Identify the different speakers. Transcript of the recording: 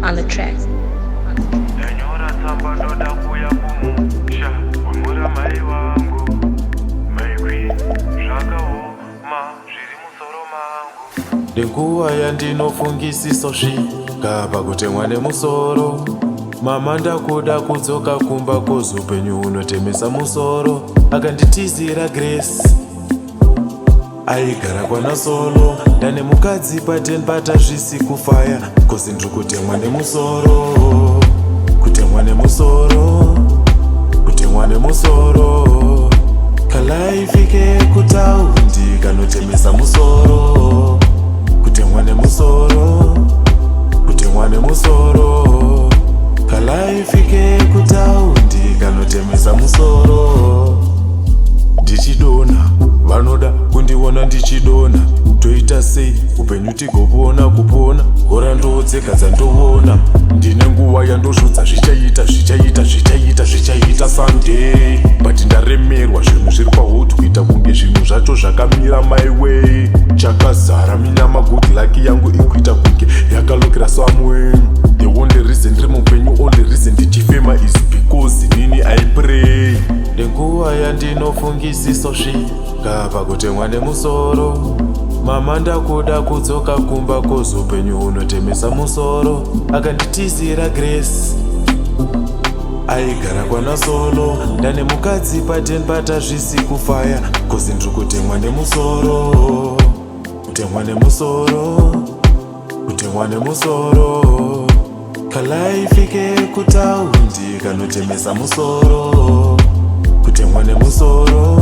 Speaker 1: on the track.
Speaker 2: Nguva yandinofungisisa svika pakutemwa nemusoro. Mama ndakuda kudzoka kumba kozupenyu unotemesa musoro. Akanditizira Grace aigara kwana solo. Ndane mukadzi pateni patazvisi kufaya kozi ndiri kutemwa nemusoro. Kutemwa nemusoro, kutemwa nemusoro. Kalaifike kutaundi kanotemesa musoro. Kutemwa nemusoro, kutemwa nemusoro. Kalaifike kutaundi kanotemesa musoro. Ndichidona vanoda kundiona ndichidona. Toita sei upenyu tigopona kupona. Gora ndotseka dzandoona. Ndine nguva yandozvudza zvichaita someday. But ndaremerwa zvinhu zviri pahood kuita kunge zvinhu zvacho zvakamira my way. Chakazara minyama good luck yangu ikuita kunge yakalokera somewhere. The only reason ndiri mupenyu, only reason ndichifema is because nini I pray. Nenguva yandinofungisisa svika pakutemwa nemusoro. Mama ndakuda kudzoka kumba kozupenyu unotemesa musoro. Akanditizira Grace aigara kwana solo. Ndane mukadzi pateni patazvisi kufaya kozi ndiri kutemwa nemusoro. Kutemwa nemusoro, kutemwa nemusoro. Kalaifike kutaundi kanotemesa musoro. Kutemwa nemusoro,